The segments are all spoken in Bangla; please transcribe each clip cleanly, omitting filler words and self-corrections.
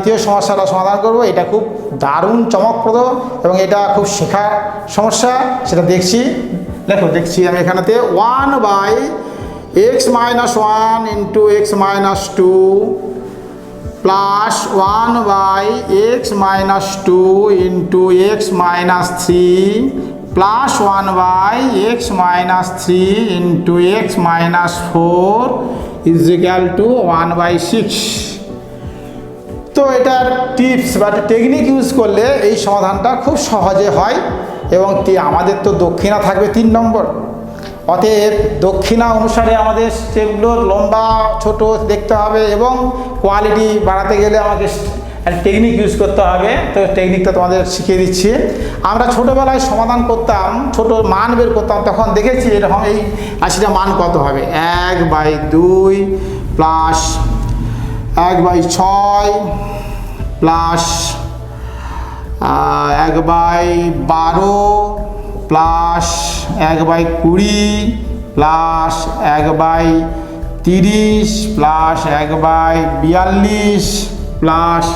দ্বিতীয় সমস্যাটা সমাধান করব। এটা খুব দারুণ চমকপ্রদ এবং এটা খুব শেখার সমস্যা, সেটা দেখছি আমি এখানেতে 1/x-1 into x-2 plus 1/x-2 into x-3 plus 1/x-3 into x-4 is equal to 1/6। তো এটার টিপস বা টেকনিক ইউজ করলে এই সমাধানটা খুব সহজে হয় এবং আমাদের তো দক্ষিণা থাকবে 3 নম্বর। অতএব দক্ষিণা অনুসারে আমাদের স্টেপগুলোর লম্বা ছোট দেখতে হবে এবং কোয়ালিটি বাড়াতে গেলে আমাকে টেকনিক ইউজ করতে হবে। তো টেকনিকটা তোমাদের শিখিয়ে দিচ্ছি। আমরা ছোটোবেলায় সমাধান করতাম, ছোট মান বের করতাম, তখন দেখেছি এরকম এই রাশিটা মান কত হবে, 1/2 plus 1/6 plus 1/12 plus 1/20 plus 1/30 plus 1/42 plus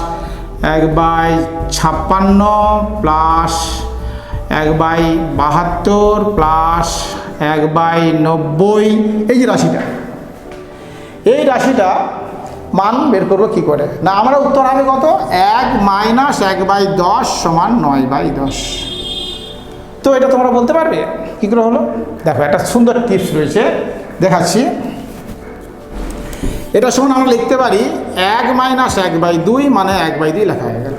1/56 plus 1/72 plus 1/90। এই যে এই রাশিটা মান বের করবো কী করে না, আমরা উত্তর হবে কত, 1-1/10 সমান 9/10। তো এটা তোমরা বলতে পারবে কী করে হলো? দেখো একটা সুন্দর টিপস রয়েছে, দেখাচ্ছি। এটা সমান আমরা লিখতে পারি 1-1/2 মানে 1/2 লেখা হয়ে গেল।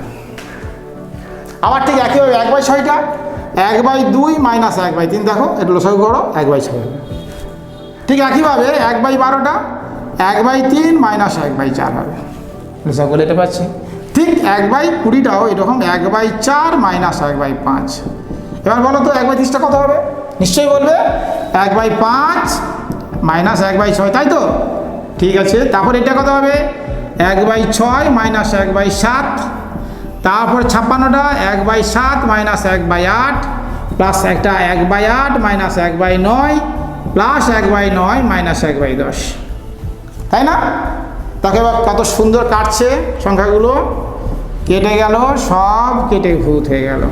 আবার ঠিক একইভাবে 1/6টা 1/2 মাইনাস 1/3, দেখো এটা লসাগু করো 1/6 হবে। ঠিক একইভাবে 1/12টা 1/3 মাইনাস 1/4 হবে, লসাগু এটা পাচ্ছি। ঠিক 1/20টাও এরকম 1/4 মাইনাস 1/5। এবার বলো তো 1/30টা কত হবে? নিশ্চয়ই বলবে 1/5 মাইনাস 1/6, তাই তো? ঠিক আছে, তারপর এটা কত হবে 1/6 মাইনাস 1/7, তারপর 56টা 1/7 মাইনাস 1/8 প্লাস একটা 1/8 মাইনাস 1/9 প্লাস 1/9 মাইনাস 1/10, তাই না? তাকে এবার কত সুন্দর কাটছে সংখ্যাগুলো, কেটে গেল, সব কেটে ভূত হয়ে গেল।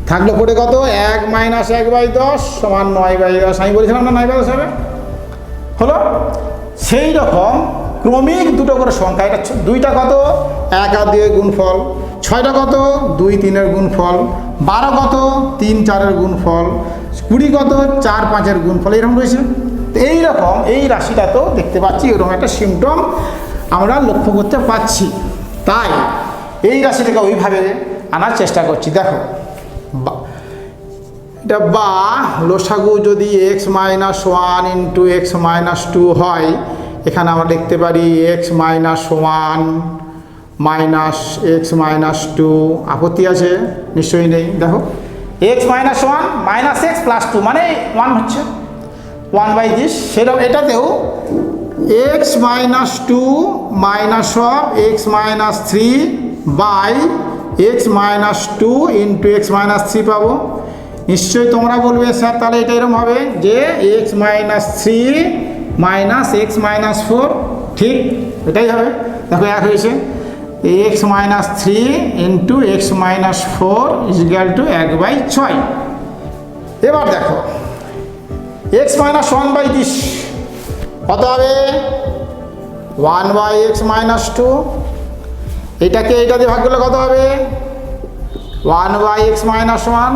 থাকলো পড়ে কত 1 মাইনাস 1/10 সমান 9/10। আমি বলেছিলাম না 9/10 হবে, হলো। সেই রকম ক্রমিক দুটো করে সংখ্যা, এটা 2টা কত 1 আর 2 এর গুণফল, 6টা কত 2 3 এর গুণফল, 12 কত 3 4 এর গুণফল, 20 কত 4 5 এর গুণফল, এরকম রয়েছে। তো এইরকম এই রাশিটা তো দেখতে পাচ্ছি এরকম একটা সিমটম আমরা লক্ষ্য করতে পাচ্ছি, তাই এই রাশিটাকে ওইভাবে আনার চেষ্টা করছি। দেখো এটা বা লসাগু যদি x-1 ইন্টু x-2 হয়, এখানে আমরা লিখতে পারি x-1 মাইনাস x-2। আপত্তি আছে? নিশ্চয়ই নেই। দেখো x-1 মাইনাস x প্লাস 2 মানে 1 হচ্ছে 1/this। সেরকম এটাতেও x-2 minus of x-3 by x-2 into x-3 পাবো। নিশ্চয়ই তোমরা বলবে স্যার তাহলে এটা এরকম হবে যে x-3 মাইনাস x-4, ঠিক এটাই হবে। দেখো এক হয়েছে x-3 into x-4 is equal to 1/6। এবার দেখো x-1/this কত হবে 1/x-2। এটাকে এটা দিয়ে ভাগ করলে কত হবে 1/x-1।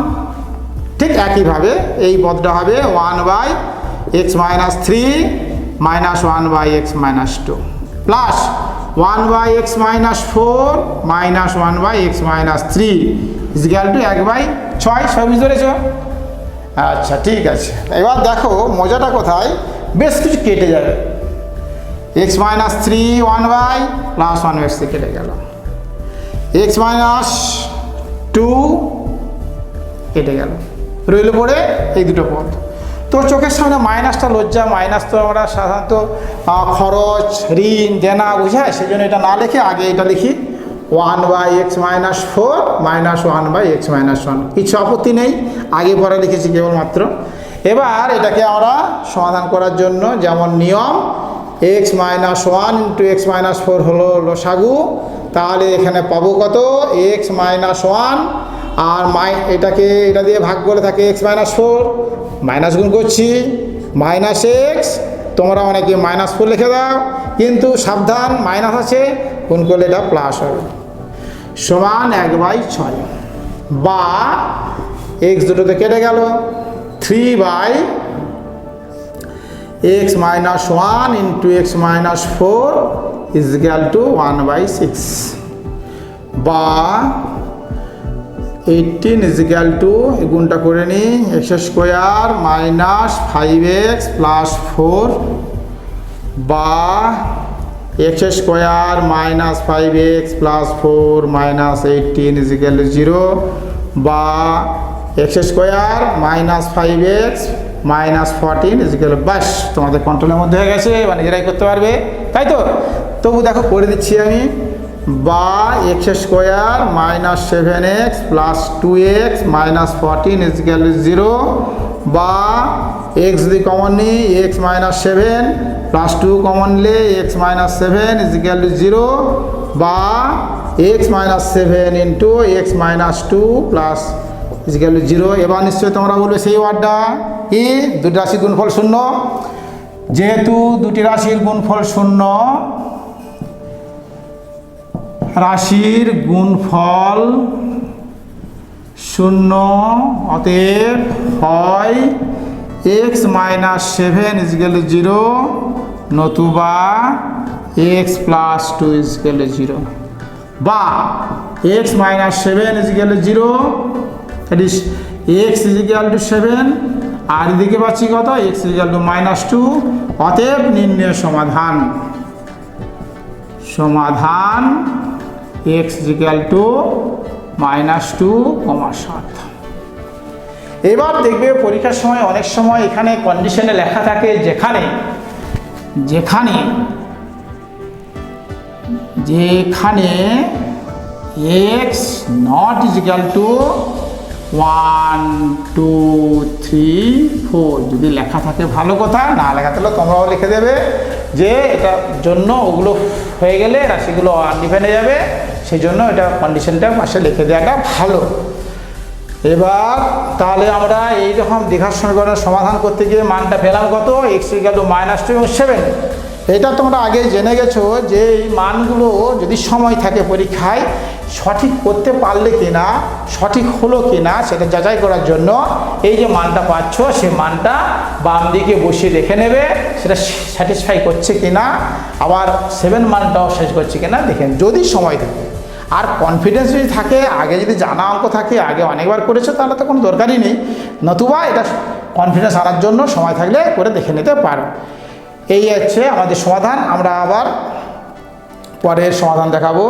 ঠিক একইভাবে এই পদটা হবে 1/x-3 minus 1/x-2 plus 1/x-4 minus 1/x-3 is equal to 1/6। সব বুঝতে পেরেছ? আচ্ছা ঠিক আছে। এবার দেখো মজাটা কোথায়, বেশ কিছু কেটে যাবে। x-3 1/, প্লাস 1/3 কেটে গেল, x-2 কেটে গেল, রইল পড়ে এই দুটো পদ। তো চোখের সামনে মাইনাসটা লজ্জা, মাইনাস তো আমরা সাধারণত খরচ ঋণ দেনা বোঝায়, সেই জন্য এটা না লিখে আগে এটা লিখি 1/x-4 মাইনাস 1/x-1। কিছু আপত্তি নেই, আগে পরে লিখেছি কেবলমাত্র। এবার এটাকে আমরা সমাধান করার জন্য যেমন নিয়ম x-1 ইন্টু x-4 হলো লসাগু, তাহলে এখানে পাবো কত এক্স মাইনাস ওয়ান, আর এটা দিয়ে ভাগ করে থাকে এক্স মাইনাস ফোর, মাইনাস গুণ করছি মাইনাস এক্স, তোমরা অনেকে মাইনাস ফোর লিখে দাও, কিন্তু সাবধান মাইনাস আছে, গুণ করলে এটা প্লাস হবে, সমান 1/6, বা এক্স দুটোতে কেটে গেল 3 x minus 1 into x minus 4 is equal to 1/6, বা 18 is equal to গুণটা করে নিই x square minus 5x plus 4, বা x square minus 5x plus 4 minus 18 is equal to 0, বা x square minus 5x minus 14 is equal to, বাস তোমাদের কন্ট্রোলের মধ্যে হয়ে গেছে, বা নিজেরাই করতে পারবে, তাই তো? তবু দেখো করে দিচ্ছি আমি, বা x square minus 7x plus 2x minus 14 is equal to 0, বা x যদি কমন নিই x মাইনাস 7 প্লাস 2 কমন নিলে x minus 7 is equal to 0, বা x minus 7 into x minus 2 plus is equal to 0। এবার নিশ্চয়ই তোমরা বলবে সেই ওয়ার্ডটা কি, দুটি রাশির গুণফল শূন্য, যেহেতু দুটি রাশির গুণফল শূন্য, রাশির গুণফল শূন্য, অতএব হয় x minus 7 is equal to 0, নতুবা x plus 2 is equal to 0, বা x minus 7 is equal to 0, that is x is equal to 7, আর এদিকে পাচ্ছি কত x is equal to minus 2, অতএব নির্ণয় সমাধান x is equal to minus 2,7। এবার দেখবে পরীক্ষার সময় অনেক সময় এখানে কন্ডিশনে লেখা থাকে যেখানে x not is equal to 1 2 3 4, যদি লেখা থাকে ভালো কথা, না লেখা থাকলে তোমরাও লিখে দেবে যে এটার জন্য ওগুলো হয়ে গেলে রাশিগুলো আনডিফাইন্ড হয়ে যাবে, সেই জন্য এটা কন্ডিশনটা পাশে লিখে দেওয়াটা ভালো। এবার তাহলে আমরা এইরকম দ্বিঘাত সমীকরণের সমাধান করতে গিয়ে মানটা পেলাম কত x equal to minus 2 এবং 7। এটা তোমরা আগে জেনে গেছো যে এই মানগুলো যদি সময় থাকে পরীক্ষায় সঠিক করতে পারলে কিনা, সঠিক হলো কিনা সেটা যাচাই করার জন্য এই যে মানটা পাচ্ছ সে মানটা বাম দিকে বসিয়ে দেখে নেবে সেটা স্যাটিসফাই করছে কিনা, আবার 7 মানটাও শেষ করছে কিনা দেখেন যদি সময় থাকে। আর কনফিডেন্স যদি থাকে, আগে যদি জানা অঙ্ক থাকে, আগে অনেকবার করেছো, তাহলে তো কোনো দরকারই নেই, নতুবা এটা কনফিডেন্স আনার জন্য সময় থাকলে করে দেখে নিতে পারো। এই হচ্ছে আমাদের সমাধান। আমরা আবার পরের সমাধান দেখাবো।